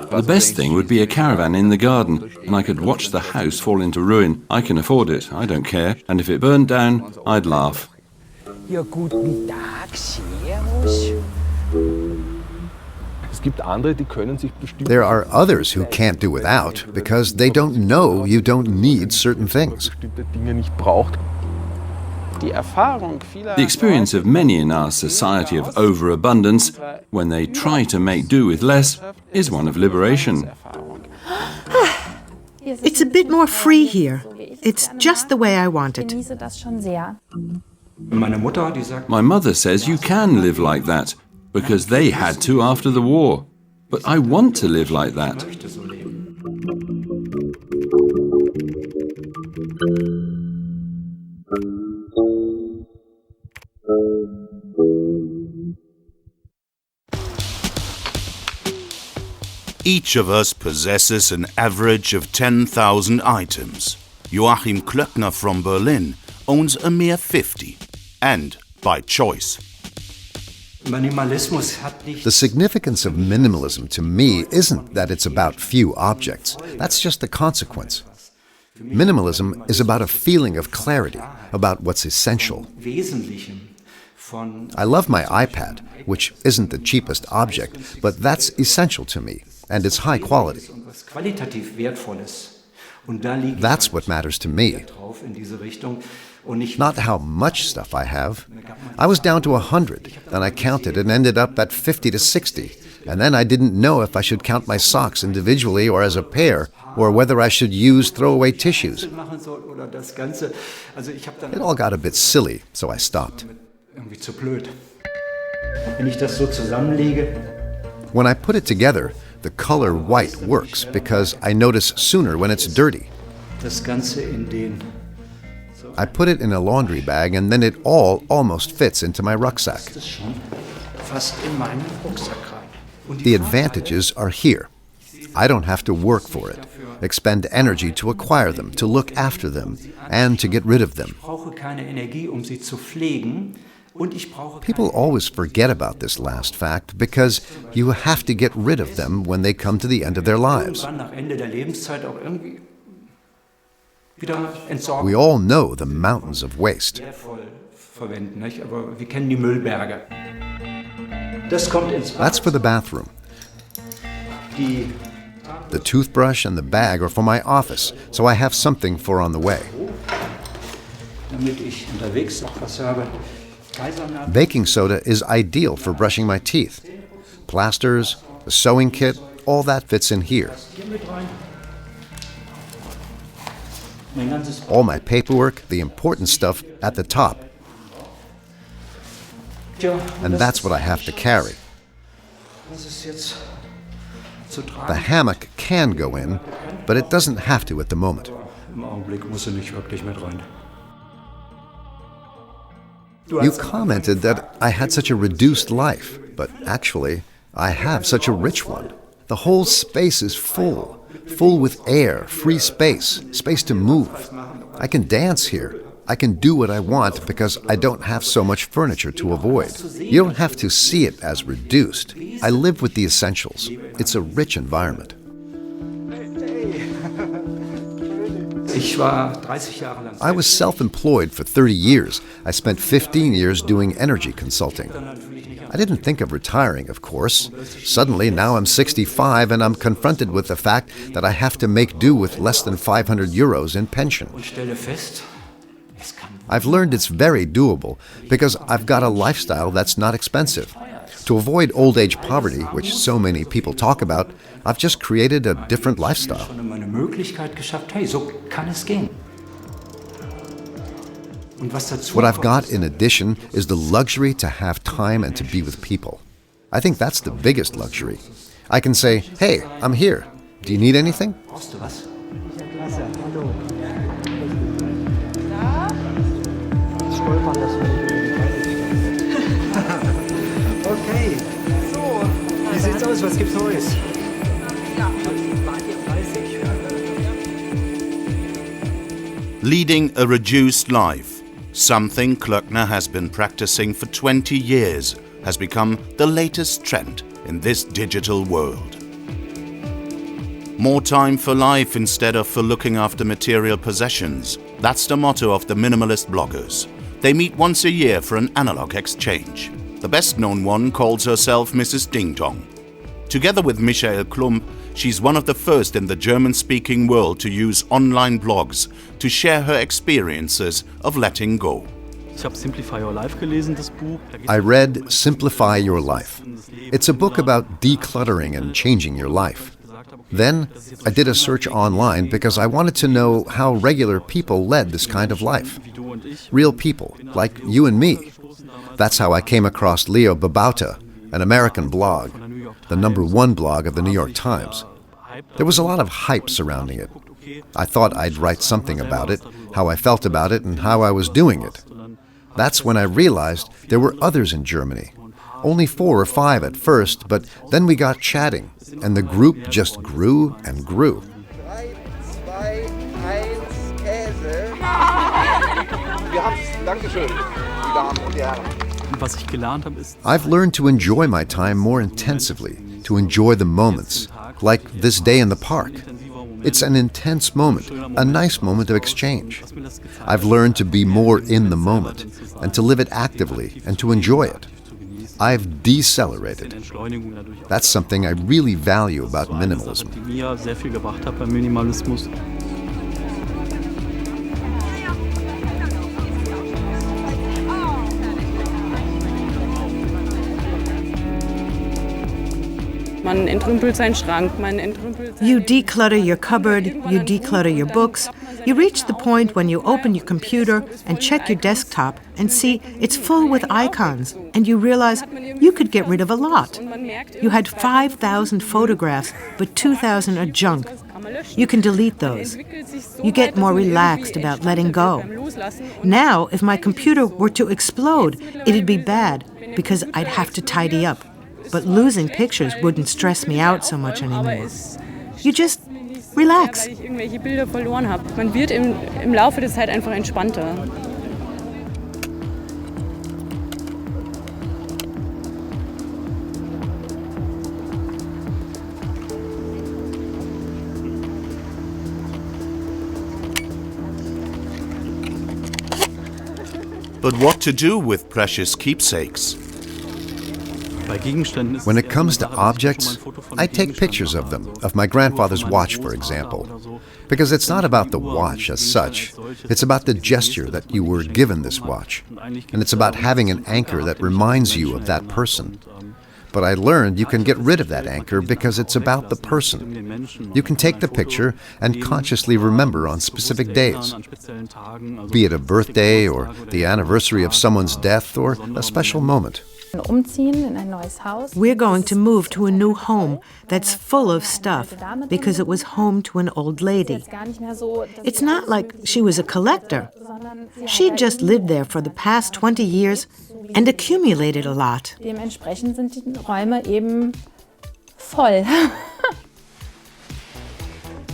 The best thing would be a caravan in the garden, and I could watch the house fall into ruin. I can afford it, I don't care. And if it burned down, I'd laugh. There are others who can't do without because they don't know you don't need certain things. The experience of many in our society of overabundance, when they try to make do with less, is one of liberation. It's a bit more free here. It's just the way I want it. My mother says you can live like that, because they had to after the war. But I want to live like that. Each of us possesses an average of 10,000 items. Joachim Klöckner from Berlin owns a mere 50, and by choice. The significance of minimalism to me isn't that it's about few objects. That's just the consequence. Minimalism is about a feeling of clarity, about what's essential. I love my iPad, which isn't the cheapest object, but that's essential to me, and it's high quality. That's what matters to me. Not how much stuff I have. I was down to 100, then I counted and ended up at 50 to 60, and then I didn't know if I should count my socks individually or as a pair, or whether I should use throwaway tissues. It all got a bit silly, so I stopped. When I put it together, the color white works because I notice sooner when it's dirty. I put it in a laundry bag and then it all almost fits into my rucksack. The advantages are here. I don't have to work for it, expend energy to acquire them, to look after them, and to get rid of them. People always forget about this last fact because you have to get rid of them when they come to the end of their lives. We all know the mountains of waste. That's for the bathroom. The toothbrush and the bag are for my office, so I have something for on the way. Baking soda is ideal for brushing my teeth. Plasters, a sewing kit, all that fits in here. All my paperwork, the important stuff, at the top. And that's what I have to carry. The hammock can go in, but it doesn't have to at the moment. You commented that I had such a reduced life, but actually, I have such a rich one. The whole space is full with air, free space, space to move. I can dance here. I can do what I want because I don't have so much furniture to avoid. You don't have to see it as reduced. I live with the essentials. It's a rich environment. I was self-employed for 30 years. I spent 15 years doing energy consulting. I didn't think of retiring, of course. Suddenly, now I'm 65 and I'm confronted with the fact that I have to make do with less than 500 euros in pension. I've learned it's very doable because I've got a lifestyle that's not expensive. To avoid old age poverty, which so many people talk about, I've just created a different lifestyle. What I've got in addition is the luxury to have time and to be with people. I think that's the biggest luxury. I can say, hey, I'm here. Do you need anything? Okay, so, wie sieht's aus? Was gibt's Neues? Leading a reduced life, something Klöckner has been practicing for 20 years, has become the latest trend in this digital world. More time for life instead of for looking after material possessions. That's the motto of the minimalist bloggers. They meet once a year for an analog exchange. The best-known one calls herself Mrs. Ding Dong. Together with Michael Klump, she's one of the first in the German-speaking world to use online blogs to share her experiences of letting go. I read Simplify Your Life. It's a book about decluttering and changing your life. Then I did a search online because I wanted to know how regular people led this kind of life. Real people, like you and me. That's how I came across Leo Babauta, an American blog, the #1 blog of the New York Times. There was a lot of hype surrounding it. I thought I'd write something about it, how I felt about it, and how I was doing it. That's when I realized there were others in Germany. Only 4 or 5 at first, but then we got chatting, and the group just grew and grew. 3, 2, 1, Käse. Wir haben's. Dankeschön, die Damen und die Herren. I've learned to enjoy my time more intensively, to enjoy the moments, like this day in the park. It's an intense moment, a nice moment of exchange. I've learned to be more in the moment, and to live it actively, and to enjoy it. I've decelerated. That's something I really value about minimalism. You declutter your cupboard, you declutter your books. You reach the point when you open your computer and check your desktop and see it's full with icons, and you realize you could get rid of a lot. You had 5,000 photographs, but 2,000 are junk. You can delete those. You get more relaxed about letting go. Now, if my computer were to explode, it'd be bad because I'd have to tidy up. But losing pictures wouldn't stress me out so much anymore. You just relax. Man wird im Laufe der Zeit einfach entspannter. But what to do with precious keepsakes? When it comes to objects, I take pictures of them, of my grandfather's watch, for example. Because it's not about the watch as such, it's about the gesture that you were given this watch. And it's about having an anchor that reminds you of that person. But I learned you can get rid of that anchor because it's about the person. You can take the picture and consciously remember on specific days, be it a birthday or the anniversary of someone's death or a special moment. We're going to move to a new home that's full of stuff because it was home to an old lady. It's not like she was a collector. She just lived there for the past 20 years and accumulated a lot. Dementsprechend sind die Räume eben voll.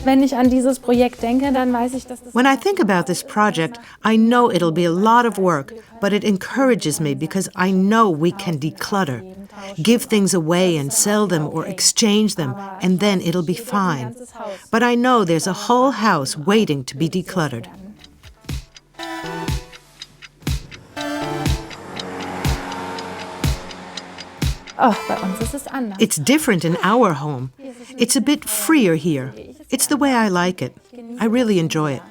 Wenn ich an dieses Projekt denke, dann weiß ich, dass das... When I think about this project, I know it'll be a lot of work, but it encourages me because I know we can declutter, give things away and sell them or exchange them, and then it'll be fine. But I know there's a whole house waiting to be decluttered. Oh, bei uns ist es anders. It's different in our home. It's a bit freer here. It's the way I like it. I really enjoy it.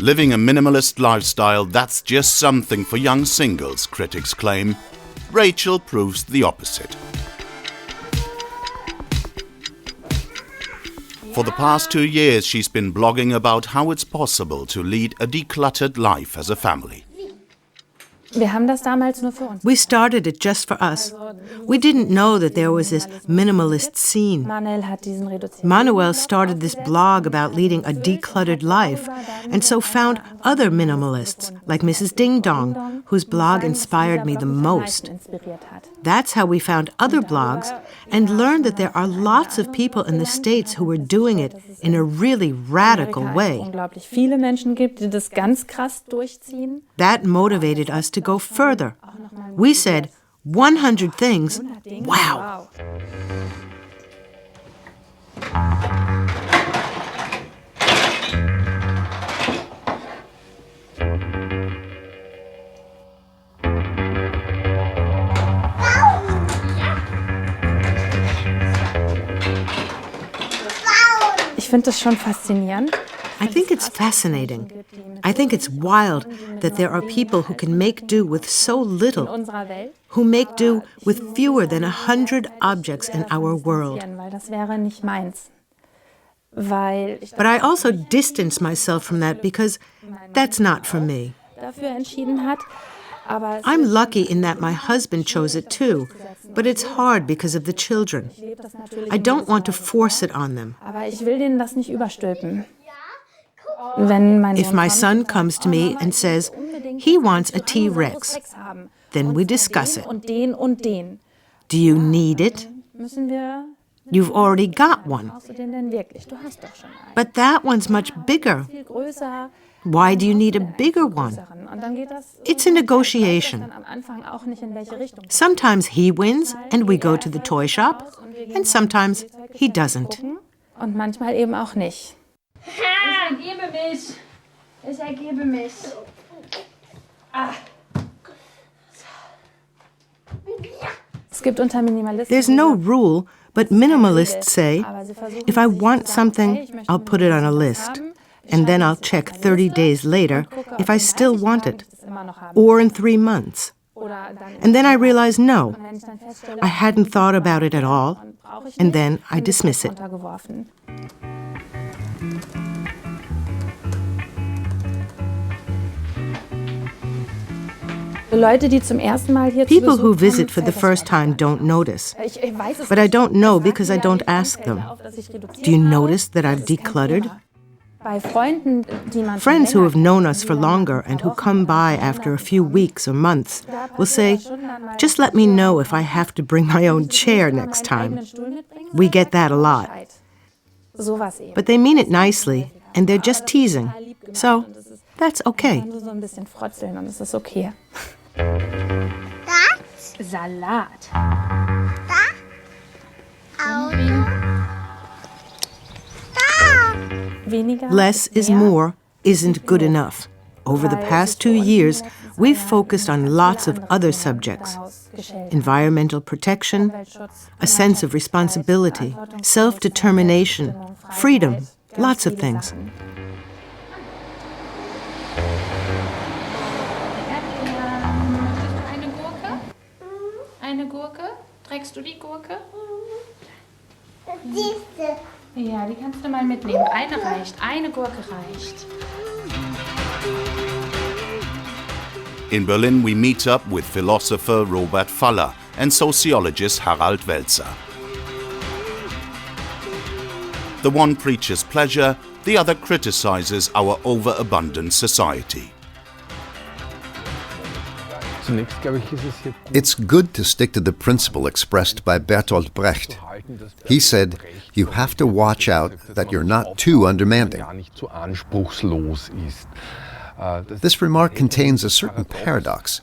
Living a minimalist lifestyle, that's just something for young singles, critics claim. Rachel proves the opposite. For the past 2 years, she's been blogging about how it's possible to lead a decluttered life as a family. Wir haben das damals nur für uns. We started it just for us. We didn't know that there was this minimalist scene. Manuel hat diesen reduziert. Manuel started this blog about leading a decluttered life, and so found other minimalists, like Mrs. Ding Dong, whose blog inspired me the most. That's how we found other blogs and learned that there are lots of people in the States who are doing it in a really radical way. Unglaublich viele Menschen gibt, die das ganz krass durchziehen. That motivated us to go further. We said, 100 things? Wow! Ich finde das schon faszinierend. I think it's fascinating. I think it's wild that there are people who can make do with so little, who make do with fewer than 100 objects in our world. Weil das wäre nicht meins. Weil ich But I also distance myself from that because that's not for me. dafür entschieden hat. Aber I'm lucky in that my husband chose it too, but it's hard because of the children. I don't want to force it on them. aber ich will denen das nicht überstülpen. Wenn mein If my son comes to me and says he wants a T-Rex, then we discuss it. und den, Do you need it? müssen wir, You've already got one. brauchst du den denn wirklich? Du hast doch schon einen. But that one's much bigger. Viel größer. Why do you need a bigger one? Und dann geht das It's a negotiation. dann am Anfang auch nicht in welche Richtung. Sometimes he wins and we go to the toy shop, and sometimes he doesn't. Und manchmal eben auch nicht. Ich ergebe mich. Es gibt unter Minimalisten. There's no rule, but minimalists say, if I want something, I'll put it on a list, and then I'll check 30 days later if I still want it, or in 3 months. And then I realize, no, I hadn't thought about it at all, and then I dismiss it. Untergeworfen. Leute, die zum ersten Mal hier People zu who Besuch visit kommen, for the fällt das first oft time an. don't notice. Ich weiß es But I nicht. don't know Ich because I sag mir don't ja, ask fällt them. auf, dass ich reduziert Do you habe. notice that I've Das ist kein decluttered? Thema. Bei Freunden, die man Friends who have known us for kennen, longer and who come by after a few weeks or months will say, just let me know if I have to bring my own chair next time. We get that a lot. Sowas eben. But they mean it nicely, and they're just teasing. So, that's okay. Nur so ein bisschen frotzeln und es ist okay. Salat. Weniger Less is more isn't good enough. Over the past 2 years, we've focused on lots of other subjects. Environmental protection, a sense of responsibility, self-determination, freedom, lots of things. Eine Gurke? Eine Gurke? Trägst du die Gurke? Ja, die kannst du mal mitnehmen. Eine reicht. Eine Gurke reicht. In Berlin, we meet up with philosopher Robert Faller and sociologist Harald Welzer. The one preaches pleasure, the other criticizes our overabundant society. It's good to stick to the principle expressed by Bertolt Brecht. He said, you have to watch out that you're not too undemanding. This remark contains a certain paradox,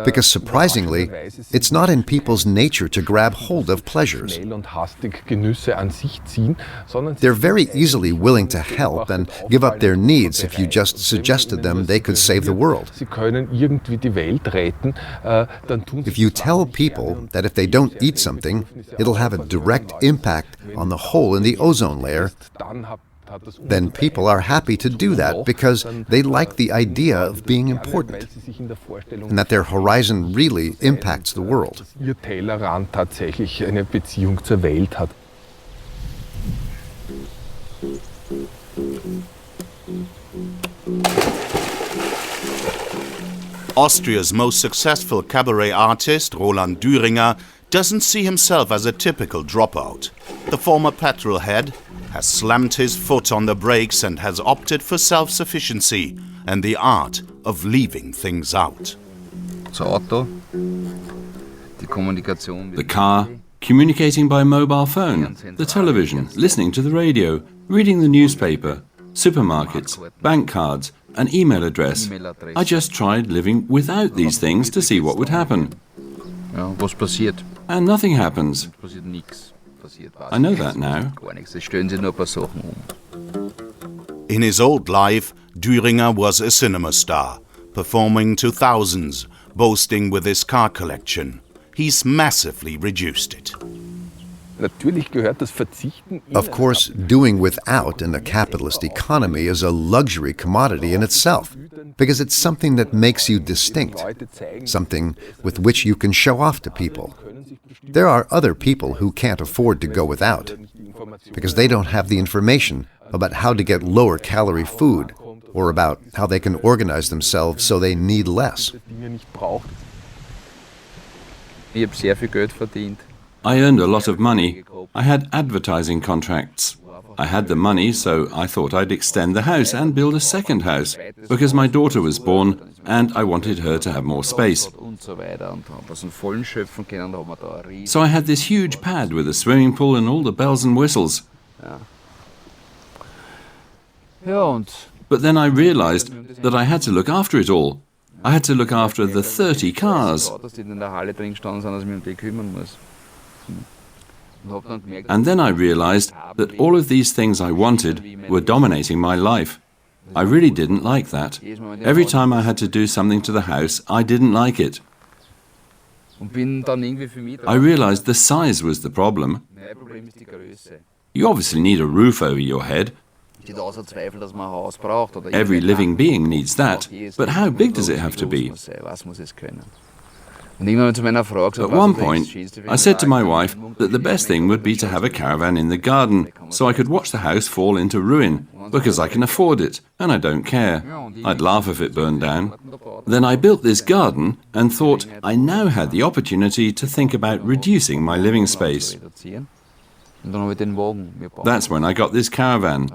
because surprisingly, it's not in people's nature to grab hold of pleasures. They're very easily willing to help and give up their needs if you just suggested them they could save the world. If you tell people that if they don't eat something, it'll have a direct impact on the hole in the ozone layer, then people are happy to do that because they like the idea of being important and that their horizon really impacts the world. Austria's most successful cabaret artist, Roland Düringer, doesn't see himself as a typical dropout. The former petrol head has slammed his foot on the brakes and has opted for self-sufficiency and the art of leaving things out. The car, communicating by mobile phone, the television, listening to the radio, reading the newspaper, supermarkets, bank cards, an email address. I just tried living without these things to see what would happen. Ja, was passiert? And nothing happens. Passiert nichts. I know that now. Gar nichts. Es stellen sich nur ein paar Sachen In his old life, Düringer was a cinema star, performing to thousands, boasting with his car collection. He's massively reduced it. Of course, doing without in a capitalist economy is a luxury commodity in itself, because it's something that makes you distinct, something with which you can show off to people. There are other people who can't afford to go without, because they don't have the information about how to get lower-calorie food, or about how they can organize themselves so they need less. Ich habe sehr viel Geld verdient. I earned a lot of money. I had advertising contracts. I had the money, so I thought I'd extend the house and build a second house, because my daughter was born and I wanted her to have more space. So I had this huge pad with a swimming pool and all the bells and whistles. But then I realized that I had to look after it all. I had to look after the 30 cars. And then I realized that all of these things I wanted were dominating my life. I really didn't like that. Every time I had to do something to the house, I didn't like it. I realized the size was the problem. You obviously need a roof over your head. Every living being needs that, but how big does it have to be? At one point, I said to my wife that the best thing would be to have a caravan in the garden, so I could watch the house fall into ruin, because I can afford it, and I don't care. I'd laugh if it burned down. Then I built this garden and thought I now had the opportunity to think about reducing my living space. That's when I got this caravan.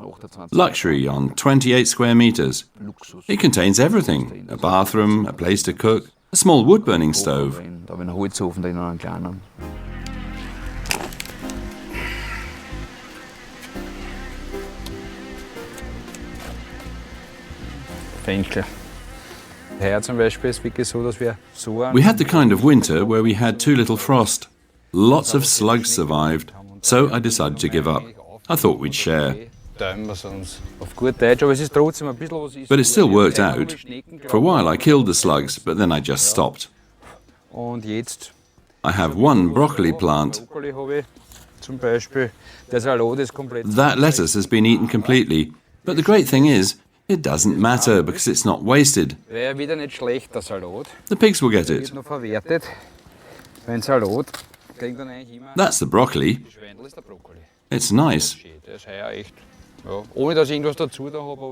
Luxury on 28 square meters. It contains everything: a bathroom, a place to cook, a small wood-burning stove. We had the kind of winter where we had too little frost. Lots of slugs survived, so I decided to give up. I thought we'd share. But it still worked out. For a while I killed the slugs, but then I just stopped. I have one broccoli plant. That lettuce has been eaten completely, but the great thing is, it doesn't matter because it's not wasted. The pigs will get it. That's the broccoli. It's nice.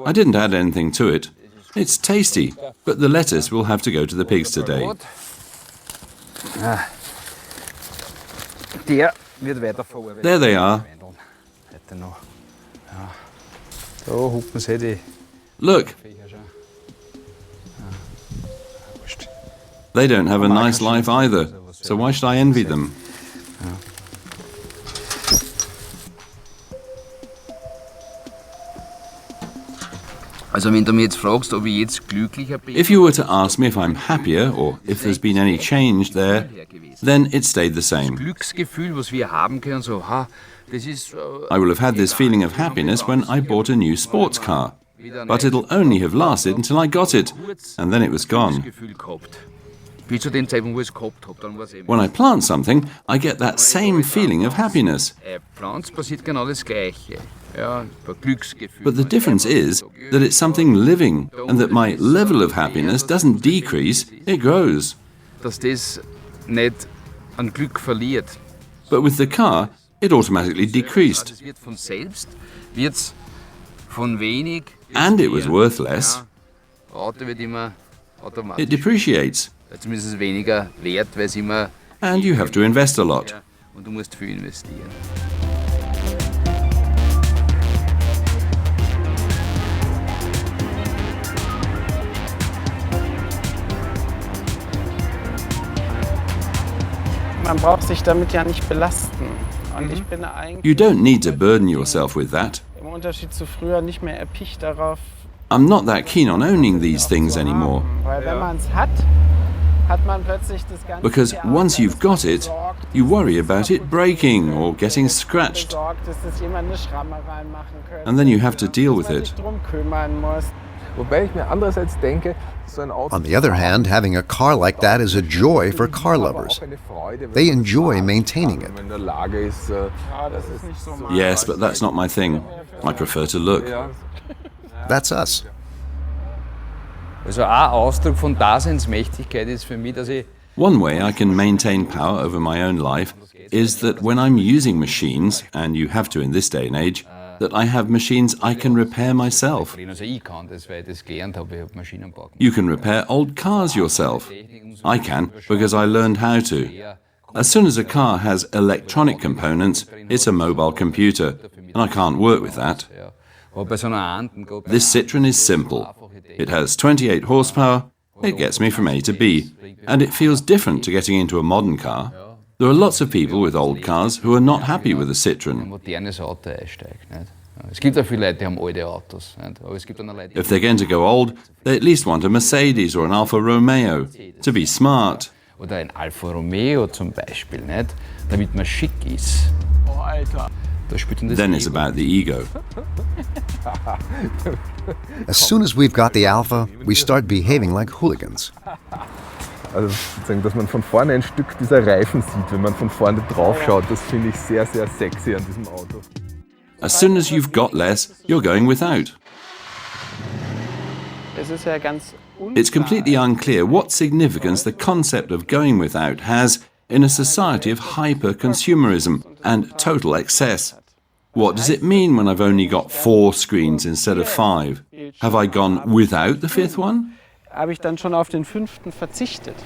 I didn't add anything to it. It's tasty, but the lettuce will have to go to the pigs today. There they are. Look. They don't have a nice life either, so why should I envy them? If you were to ask me if I'm happier or if there's been any change there, then it stayed the same. I will have had this feeling of happiness when I bought a new sports car, but it'll only have lasted until I got it, and then it was gone. When I plant something, I get that same feeling of happiness. But the difference is that it's something living, and that my level of happiness doesn't decrease, it grows. But with the car, it automatically decreased. And it was worth less. It depreciates. And you have to invest a lot. Man braucht sich damit ja nicht belasten. Und ich bin eigentlich You don't need to burden yourself with that. im Unterschied zu früher nicht mehr erpicht darauf. I'm not that keen on owning these things anymore. Because once you've got it, you worry about it breaking or getting scratched. And then you have to deal with it. On the other hand, having a car like that is a joy for car lovers. They enjoy maintaining it. Yes, but that's not my thing. I prefer to look. That's us. Also ein Ausdruck von Daseinsmächtigkeit ist für mich, dass ich One way I can maintain power over my own life is that when I'm using machines, and you have to in this day and age, that I have machines I can repair myself. also ich kann das, weil ich das gelernt habe, ich habe Maschinenbau gemacht. You can repair old cars yourself. I can, because I learned how to. As soon as a car has electronic components, it's a mobile computer, and I can't work with that. Aber bei so einer Anden, This Citroen is simple. It has 28 horsepower, it gets me from A to B, and it feels different to getting into a modern car. There are lots of people with old cars who are not happy with a Citroen. modernes Auto einsteigt. Nicht? Es gibt auch viele Leute, die haben alte Autos. Nicht? Aber es gibt auch noch Leute, If they're going to go old, they at least want a Mercedes or an Alfa Romeo, to be smart. oder ein Alfa Romeo zum Beispiel, nicht? Damit man schick ist. Da spielt dann das Then it's Ego. about the ego. As soon as we've got the Alpha, we start behaving like hooligans. Also sozusagen, dass man von vorne ein Stück dieser Reifen sieht, wenn man von vorne drauf schaut, das finde ich sehr, sehr sexy an diesem Auto. As soon as you've got less, you're going without. It's completely unclear what significance the concept of going without has in a society of hyper-consumerism and total excess. What does it mean when I've only got 4 screens instead of 5? Have I gone without the 5th one? Habe ich dann schon auf den 5. verzichtet.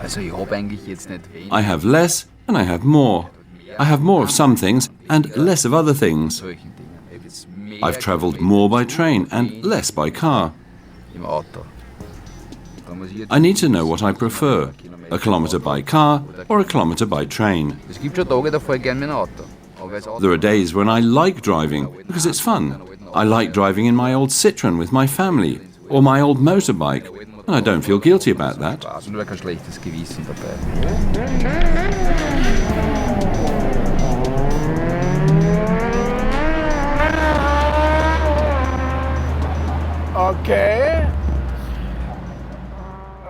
Also ich habe eigentlich jetzt nicht wenig. I have less and I have more. I have more of some things and less of other things. Solchen Dingen. Ich habe jetzt mehr I've travelled more by train and less by car. im Auto. Da muss ich jetzt I need to know what I prefer, a kilometre by car or a kilometre by train. Es gibt schon Tage, da fahre ich gerne mit dem Auto. Aber das Auto There are days when I like driving because it's fun. I like driving in my old Citroen with my family or my old motorbike, and I don't feel guilty about that. Spaß und da kein schlechtes Gewissen dabei. Okay.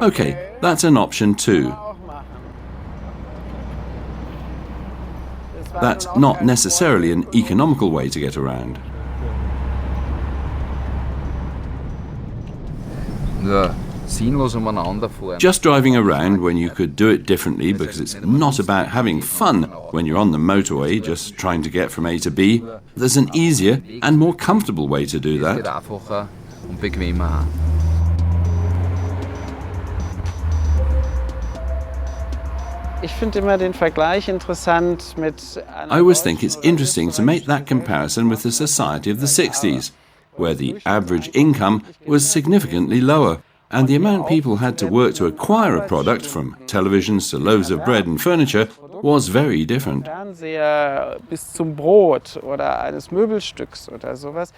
Okay, that's an option too. That's not necessarily an economical way to get around. Nur sinnlos umeinander fahren. Just driving around when you could do it differently because it's not about having fun when you're on the motorway just trying to get from A to B. There's an easier and more comfortable way to do Es geht that. einfacher und bequemer auch. Ich finde immer den Vergleich interessant mit I always think it's interesting to make that comparison with the society of the 60s, where the average income was significantly lower, and the amount people had to work to acquire a product, from televisions to loaves of bread and furniture, was very different. Fernseher bis zum Brot oder eines Möbelstücks oder sowas.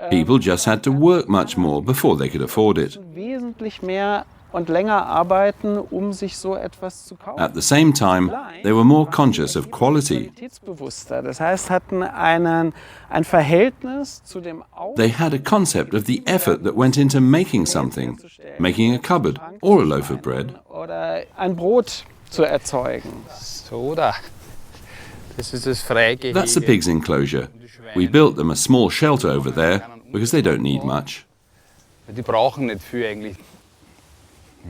People just had to work much more before they could afford it. Wesentlich mehr und länger arbeiten, sich so etwas zu kaufen. At the same time, they were more conscious of quality. Qualitätsbewusster. Das heißt, hatten ein Verhältnis zu dem They had a concept of the effort that went into making something, making a cupboard or a loaf of bread. oder ein Brot zu erzeugen. So da. Das ist das Freigehege. That's the pig's enclosure. We built them a small shelter over there because they don't need much. Die brauchen nicht viel eigentlich.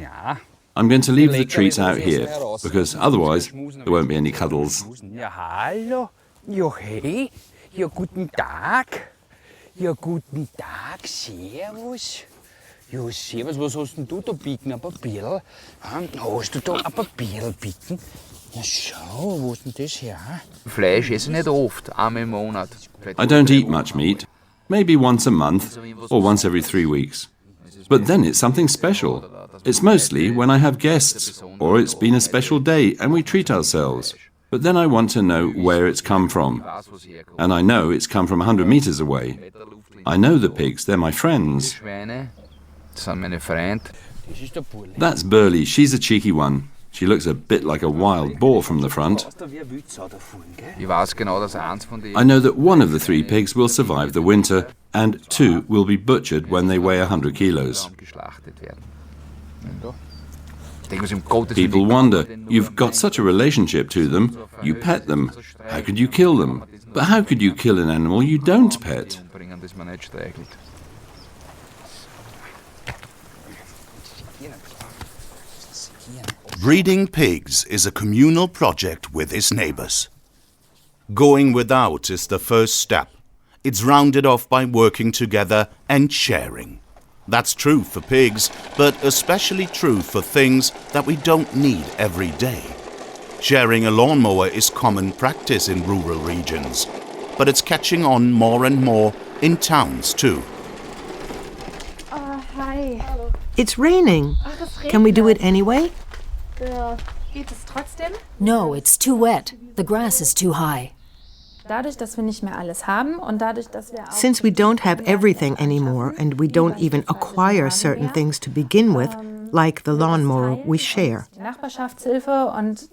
Ja. I'm going to leave the treats out here because otherwise there won't be any cuddles. Ja, hallo. Ja, hey. Ja, guten Tag. Ja, guten Tag. Servus. Ja, servus. Was hast denn du da bieten? Ein Papierl? Hast du da ein Papierl bieten? Ja, schau. Wo ist denn das her? Fleisch esse ich nicht oft, einmal im Monat. I don't eat much meat, maybe once a month or once every 3 weeks. But then it's something special. It's mostly when I have guests or it's been a special day and we treat ourselves. but then I want to know where it's come from. And I know it's come from 100 meters away. I know the pigs, they're my friends. That's Burley, she's a cheeky one. She looks a bit like a wild boar from the front. I know that one of the 3 pigs will survive the winter, and 2 will be butchered when they weigh 100 kilos. People wonder, you've got such a relationship to them, you pet them. How could you kill them? But how could you kill an animal you don't pet? Breeding pigs is a communal project with his neighbors. Going without is the first step. It's rounded off by working together and sharing. That's true for pigs, but especially true for things that we don't need every day. Sharing a lawnmower is common practice in rural regions, but it's catching on more and more in towns too. Hi. It's raining. Can we do it anyway? Geht es trotzdem? No, it's too wet. The grass is too high. Dadurch, dass wir nicht mehr alles haben und dadurch, dass wir Since we don't have everything anymore and we don't even acquire certain things to begin with, like the lawnmower we share. die Nachbarschaftshilfe und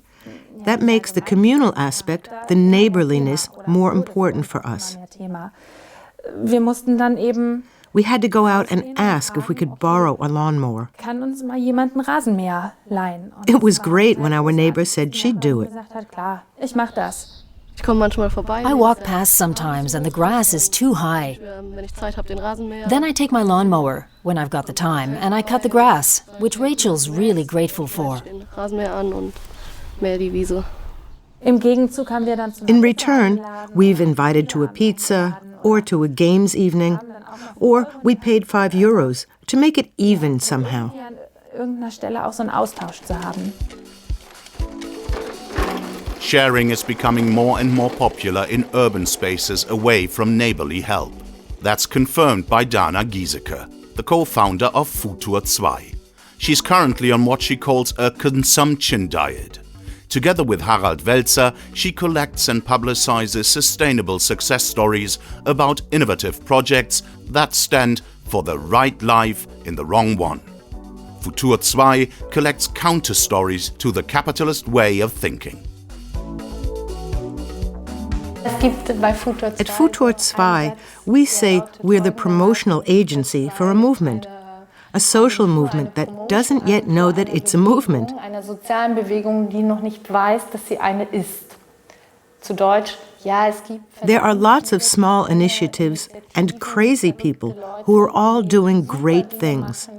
That makes the communal aspect, the neighborliness, more important for us. Thema. Wir mussten dann eben We had to go out and ask if we could borrow a lawnmower. kann uns mal jemand einen Rasenmäher leihen. Und It was great when our neighbor said she'd do it. gesagt hat, klar, ich mach das. Ich komme manchmal vorbei. I walk past sometimes and the grass is too high. Wenn ich Zeit habe, den Rasenmäher. Then I take my lawnmower, when I've got the time, and I cut the grass, which Rachel's really grateful for. Den Rasenmäher an und mähe die Wiese. Im Gegenzug haben wir dann zum In return, we've invited to a pizza or to a games evening, or we paid €5 to make it even somehow. an irgendeiner Stelle auch so einen Austausch zu haben. Sharing is becoming more and more popular in urban spaces away from neighborly help. That's confirmed by Dana Giesecke, the co-founder of Futur 2. She's currently on what she calls a consumption diet. Together with Harald Welzer, she collects and publicizes sustainable success stories about innovative projects that stand for the right life in the wrong one. Futur 2 collects counter-stories to the capitalist way of thinking. At Futur 2, we say we're the promotional agency for a movement. A social movement that doesn't yet know that it's a movement. Einer sozialen Bewegung, die noch nicht weiß, dass sie eine ist. Zu Deutsch, ja, es gibt. There are lots of small initiatives and crazy people who are all doing great things,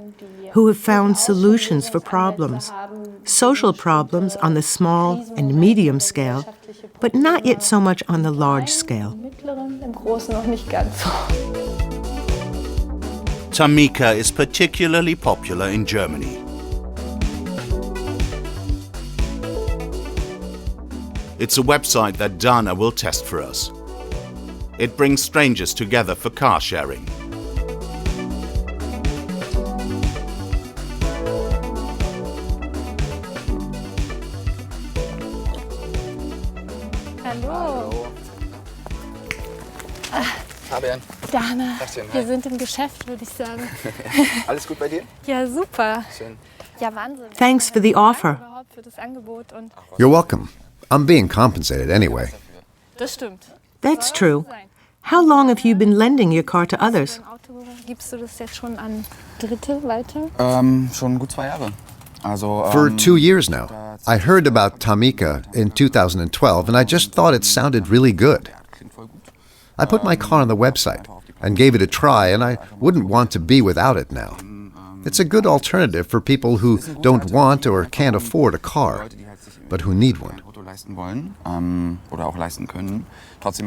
who have found solutions for problems, social problems on the small and medium scale, but not yet so much on the large scale. Mittleren, im Großen noch nicht ganz so. Tamika is particularly popular in Germany. It's a website that Dana will test for us. It brings strangers together for car sharing. Hallo. Fabian. Dana, wir sind im Geschäft, würde ich sagen. Alles gut bei dir? Ja, super. Schön. Ja, Wahnsinn. Thanks for the offer. Überhaupt für das Angebot und You're welcome. I'm being compensated anyway. das stimmt. That's true. How long have you been lending your car to others? Im Auto gibst du das jetzt schon an Dritte weiter? Schon gut 2 Jahre. Also, For 2 years now. I heard about Tamika in 2012 and I just thought it sounded really good. I put my car on the website and gave it a try, and I wouldn't want to be without it now. It's a good alternative for people who don't want or can't afford a car, but who need one.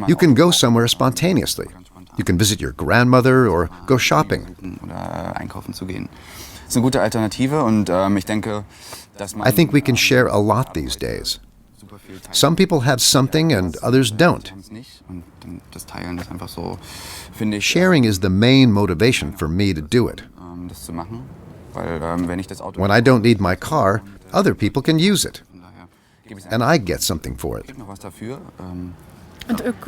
You can go somewhere spontaneously. You can visit your grandmother or go shopping. I think we can share a lot these days. Some people have something and others don't. Sharing is the main motivation for me to do it. When I don't need my car, other people can use it. and I get something for it.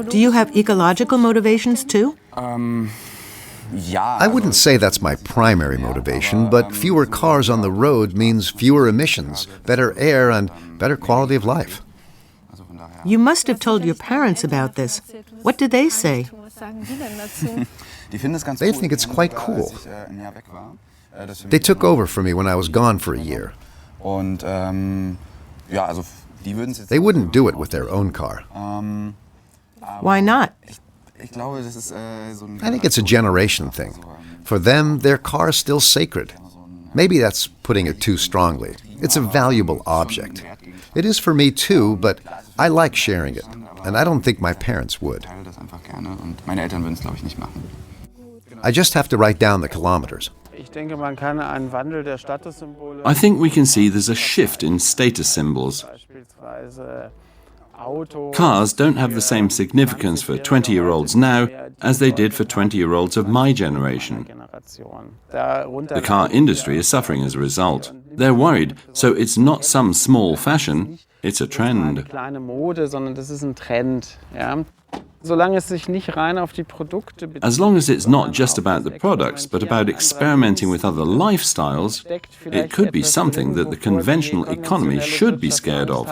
Do you have ecological motivations too? I wouldn't say that's my primary motivation, but fewer cars on the road means fewer emissions, better air, and better quality of life. You must have told your parents about this. What did they say? They think it's quite cool. They took over for me when I was gone for a year. They wouldn't do it with their own car. Why not? I think it's a generation thing. For them, their car is still sacred. Maybe that's putting it too strongly. It's a valuable object. It is for me too, but I like sharing it, and I don't think my parents would. I just have to write down the kilometers. I think we can see there's a shift in status symbols. Cars don't have the same significance for 20-year-olds now as they did for 20-year-olds of my generation. The car industry is suffering as a result. They're worried, so it's not some small fashion, it's a trend. As long as it's not just about the products, but about experimenting with other lifestyles, it could be something that the conventional economy should be scared of.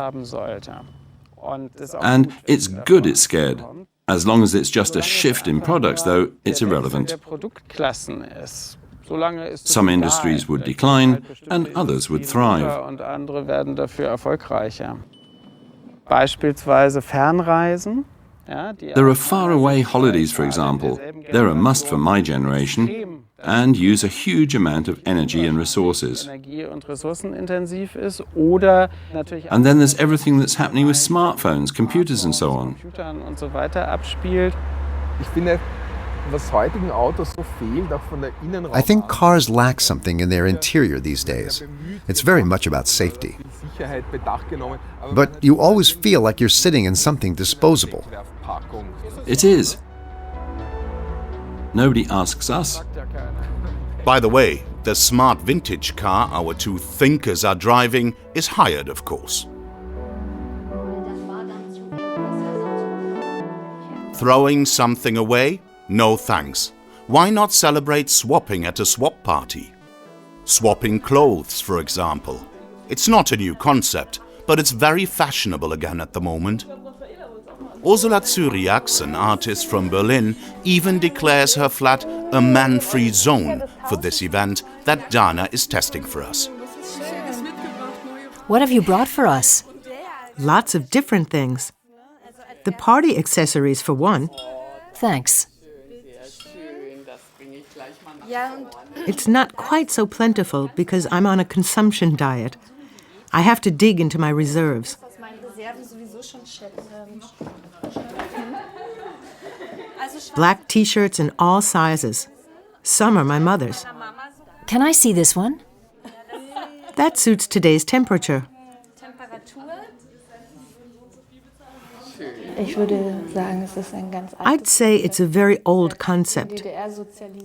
And it's good it's scared. As long as it's just a shift in products, though, it's irrelevant. Some industries would decline, and others would thrive. There are faraway holidays, for example. They're a must for my generation and use a huge amount of energy and resources. And then there's everything that's happening with smartphones, computers and so on. I think cars lack something in their interior these days. It's very much about safety. But you always feel like you're sitting in something disposable. It is. Nobody asks us. By the way, the smart vintage car our two thinkers are driving is hired, of course. Throwing something away? No thanks. Why not celebrate swapping at a swap party? Swapping clothes, for example. It's not a new concept, but it's very fashionable again at the moment. Ursula Zyriax, an artist from Berlin, even declares her flat a man-free zone for this event that Dana is testing for us. What have you brought for us? Lots of different things. The party accessories, for one. Thanks. It's not quite so plentiful because I'm on a consumption diet. I have to dig into my reserves. Black t-shirts in all sizes. Some are my mother's. Can I see this one? That suits today's temperature. I'd say it's a very old concept.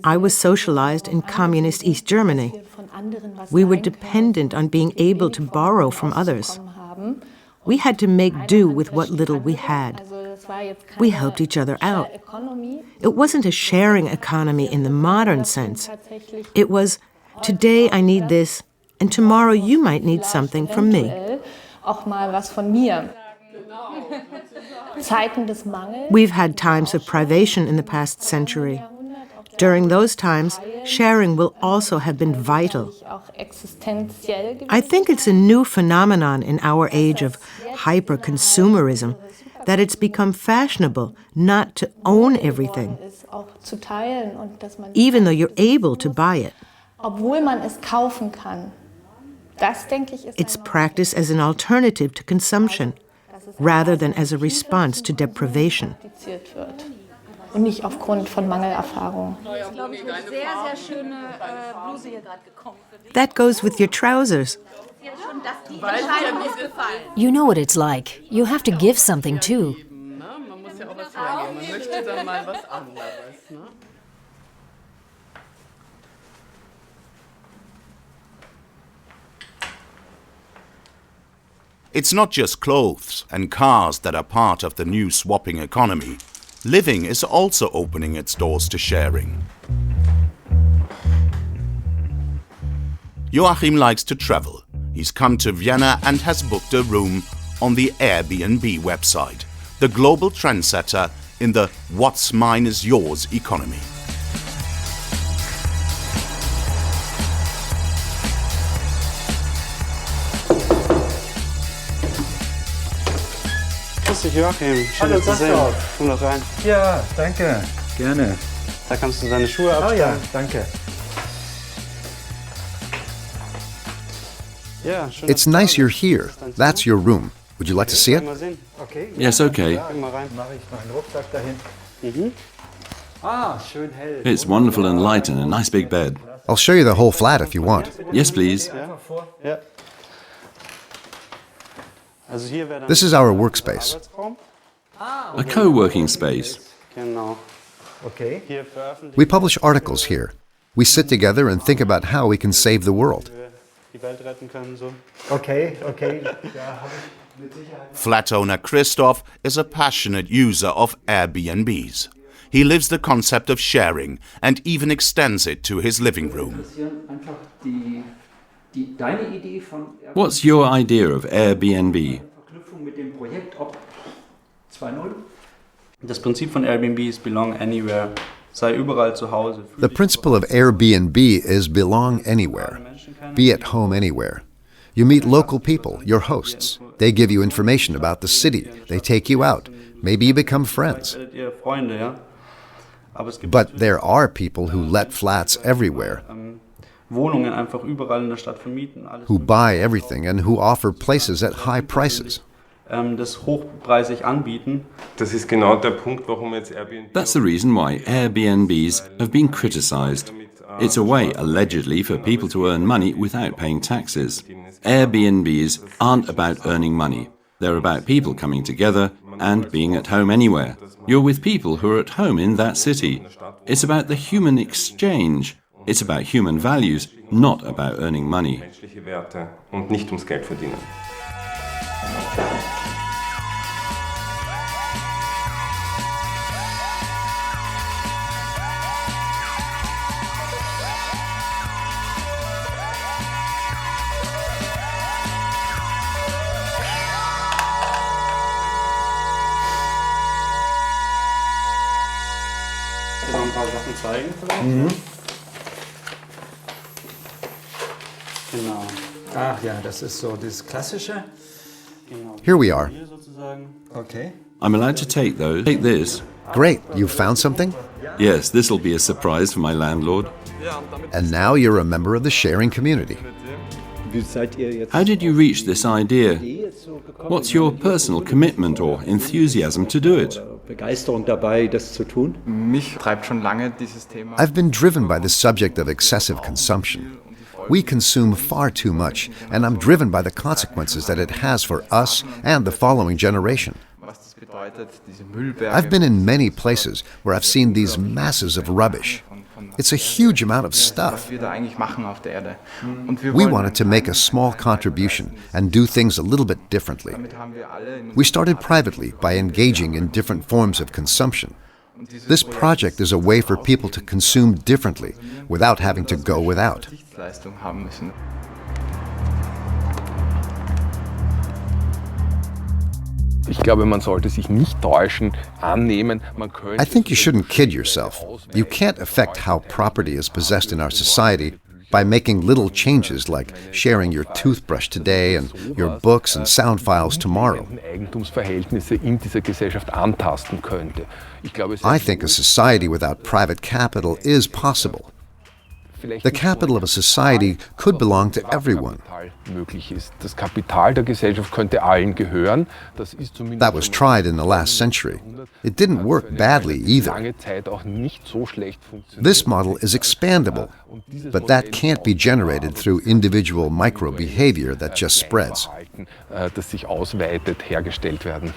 I was socialized in communist East Germany. We were dependent on being able to borrow from others. We had to make do with what little we had. We helped each other out. It wasn't a sharing economy in the modern sense. It was, today I need this, and tomorrow you might need something from me. We've had times of privation in the past century. During those times, sharing will also have been vital. I think it's a new phenomenon in our age of hyper-consumerism, that it's become fashionable not to own everything, even though you're able to buy it. It's practiced as an alternative to consumption, rather than as a response to deprivation. That goes with your trousers. You know what it's like. You have to give something too. It's not just clothes and cars that are part of the new swapping economy. Living is also opening its doors to sharing. Joachim likes to travel. He's come to Vienna and has booked a room on the Airbnb website, the global trendsetter in the what's mine is yours economy. Grüß dich, Joachim. Schön, dich zu sehen. Komm doch rein. Ja, danke. Gerne. Da kannst du deine Schuhe abstellen. Ja, danke. Ja, schön, It's nice you're here. That's your room. Would you like to see it? Okay. Yes, okay. Mache ich meinen Rucksack dahin. Ah, schön hell. It's wonderful and light and a nice big bed. I'll show you the whole flat if you want. Yes, please. Ja. Also hier wäre dann This is our workspace. Arbeitsraum. A co-working space. Genau. Okay. Hier veröffentlichen We publish articles here. We sit together and think about how we can save the world. wir die Welt retten können. So. Okay, okay. Ja, habe ich mit Sicherheit. Flat owner Christoph is a passionate user of Airbnbs. He lives the concept of sharing and even extends it to his living room. Deine Idee von What's your idea of Airbnb? Verknüpfung mit dem Projekt Op 2.0? Das Prinzip von Airbnb ist Belong Anywhere. Sei überall zu Hause. The principle of Airbnb is belong anywhere. Be at home anywhere. You meet local people, your hosts. They give you information about the city. They take you out. Maybe you become friends. Werdet ihr Freunde, ja? Aber es gibt But there are people who let flats everywhere, Wohnungen einfach überall in der Stadt vermieten. Alles who buy everything and who offer places at high prices. das hochpreisig anbieten. Das ist genau der Punkt, warum jetzt Airbnb... That's the reason why Airbnbs have been criticized. It's a way, allegedly, for people to earn money without paying taxes. Airbnbs aren't about earning money. They're about people coming together and being at home anywhere. You're with people who are at home in that city. It's about the human exchange. It's about human values, not about earning money. Menschliche Werte und nicht ums Geld verdienen. Ich will noch ein paar Sachen zeigen vielleicht. Genau. Ach ja, das ist so das Klassische. Here we are. Hier sozusagen. Okay. I'm allowed to take those. Take this. Great, you found something? Yes, this'll be a surprise for my landlord. And now you're a member of the sharing community. Wie seid ihr jetzt How did you reach this idea? What's your personal commitment or enthusiasm to do it? Begeisterung dabei, das zu tun? Mich treibt schon lange dieses Thema. I've been driven by the subject of excessive consumption. We consume far too much, and I'm driven by the consequences that it has for us and the following generation. Was das bedeutet, diese Müllberge. I've been in many places where I've seen these masses of rubbish. It's a huge amount of stuff. Was wir da eigentlich machen auf der Erde. Und wir We wollen- wanted to make a small contribution and do things a little bit differently. Damit haben wir alle in We started privately by engaging in different forms of consumption. This project is a way for people to consume differently without having to go without. Leistung haben müssen. Ich glaube, man sollte sich nicht täuschen, annehmen, man könnte... I think you shouldn't kid yourself. You can't affect how property is possessed in our society by making little changes like sharing your toothbrush today and your books and sound files tomorrow. Eigentumsverhältnisse in dieser Gesellschaft antasten könnte. Ich glaube, es I think a society without private capital is possible. The capital of a society could belong to everyone. möglich ist. Das Kapital der Gesellschaft könnte allen gehören. Das ist zumindest That was tried in the last century. It didn't work badly either. lange Zeit auch nicht so schlecht funktioniert. This model is expandable, but that can't be generated through individual micro-behavior that just spreads. Das sich ausweitet, hergestellt werden.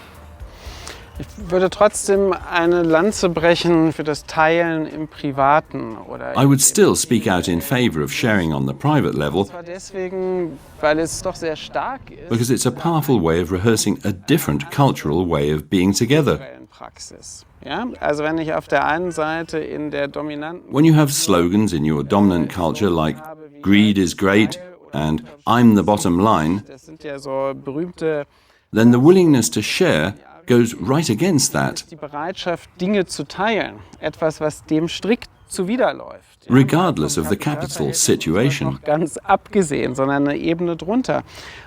Ich würde trotzdem eine Lanze brechen für das Teilen im Privaten. I would still speak out in favor of sharing on the private level Deswegen, weil es doch sehr stark ist. because it's a powerful way of rehearsing a different cultural way of being together. Praxis. Ja? Also wenn ich auf der einen Seite in der dominanten... When you have slogans in your dominant culture like greed is great and I'm the bottom line, Das sind ja so berühmte... then the willingness to share goes right against that, Die Bereitschaft, Dinge zu teilen. Etwas, was dem strikt zuwiderläuft. regardless of the capital situation. Ganz abgesehen, sondern eine Ebene drunter.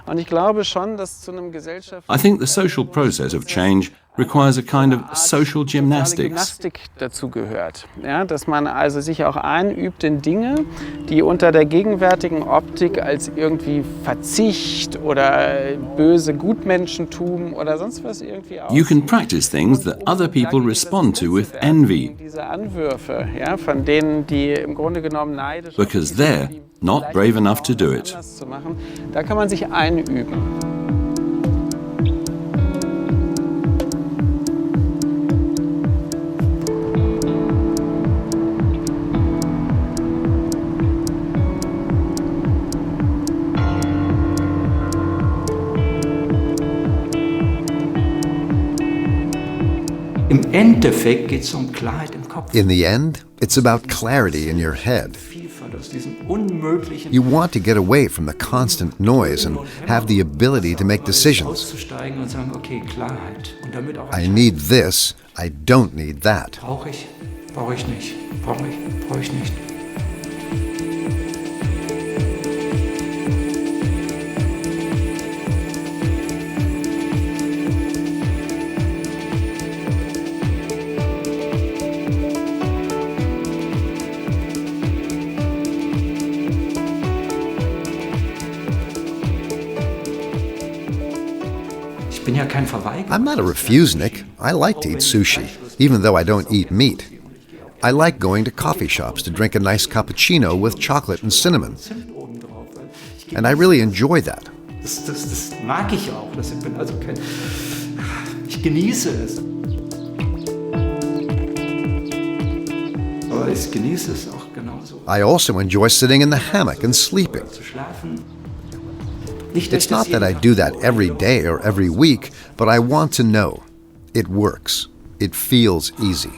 Und ich glaube schon, dass zu einem Gesellschaft... I think the social process of change requires a kind of social gymnastics. Gymnastik dazu gehört. Ja, dass man also sich auch einübt in Dinge, die unter der gegenwärtigen Optik als irgendwie Verzicht oder böse Gutmenschentum oder sonst was irgendwie aussehen. You can practice things that other people respond to with envy Diese Anwürfe, ja, von denen, die im Grunde genommen neidisch because they're not brave enough to do it. anders zu machen, da kann man sich einüben. Im Endeffekt geht es Klarheit im Kopf. In the end, it's about clarity in your head. Vielfalt aus diesem unmöglichen You want to get away from the constant noise and have the ability to make decisions. auszusteigen und sagen, okay, Klarheit. Und damit auch I need this, I don't need that. brauche ich nicht, brauche ich nicht. Ich bin ja kein Verweigerer. I'm not a refusenik. I like to eat sushi, even though I don't eat meat. I like going to coffee shops to drink a nice cappuccino with chocolate and cinnamon. And I really enjoy that. Das mag ich auch. Ich genieße es. Aber ich genieße es auch genauso. I also enjoy sitting in the hammock and sleeping. Zu schlafen. It's not that I do that every day or every week, but I want to know it works. It feels easy.